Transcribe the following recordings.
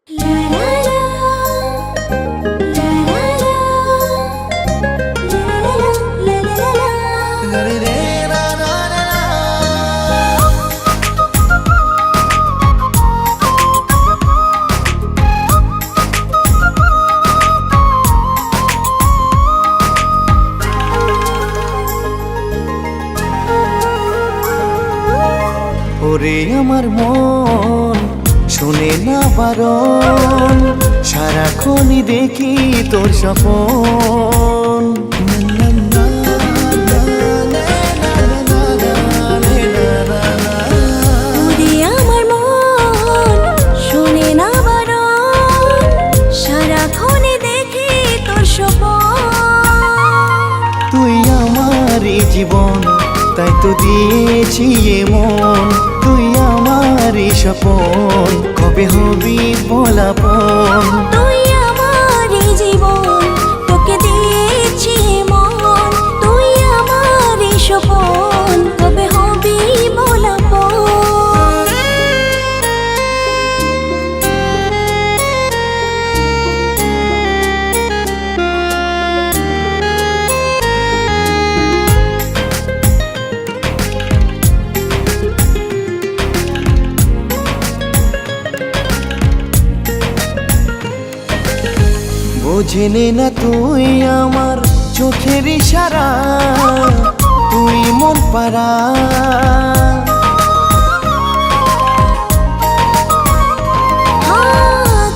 ওরে আমার মন শোনে না বারণ, সারাক্ষণই দেখি তোর স্বপন। ওরে আমার মন শোনে না বারণ, সারাক্ষণই দেখি তোর স্বপন। তুই আমারই জীবন, তাই তো দিয়েছি এ মন। তুই আমারই স্বপন, কবে হবি বলাপন। তুই আমারই জীবন, তোকে দিয়েছি মন। তুই আমারই স্বপন, কবে হবি বলাপন। বোঝেলে না তুই আমার চোখের ইশারা, তুই মন পারা।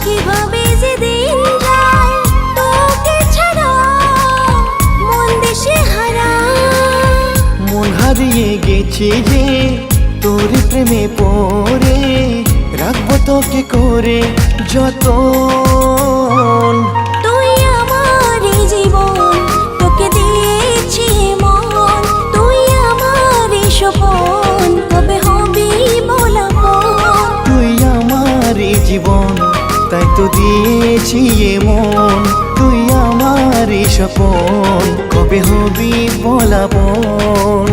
কিভাবে যে দিন যায় তোকে ছাড়া, মন দেশে হারা। মন হারিয়ে গেছে যে তোর প্রেমে পড়ে, রাখবো তোকে করে যতন। তুই আমারই জীবন, তোকে দিয়েছি মন। তুই আমারই স্বপন, কবে হবি বলাপন। তুই আমারই জীবন, তাই তো দিয়েছি এ মন। তুই আমারই স্বপন, কবে হবি বলাপন।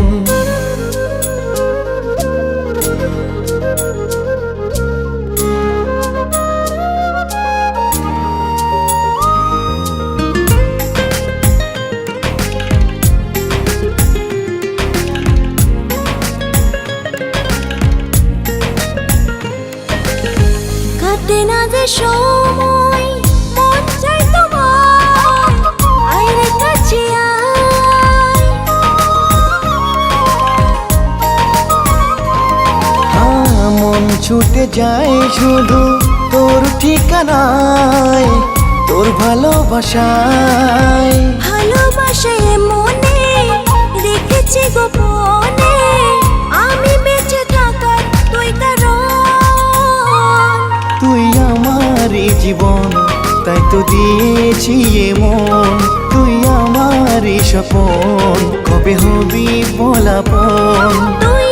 কাটে না যে সময়, মন চাই তোমায়, আয় রে কাছে আয়। মন ছুটে যায় শুধু তোর ঠিকানায়, তোর ভালোবাসায়। ভালোবাসায় মনে রেখেছি গোপনে, আমি বেঁচে থাকার তুই কারণ। তুই আমারই জীবন, তাই তো দিয়েছি এ মন। তুই আমারই স্বপন, কবে হবি বলাপন। তুই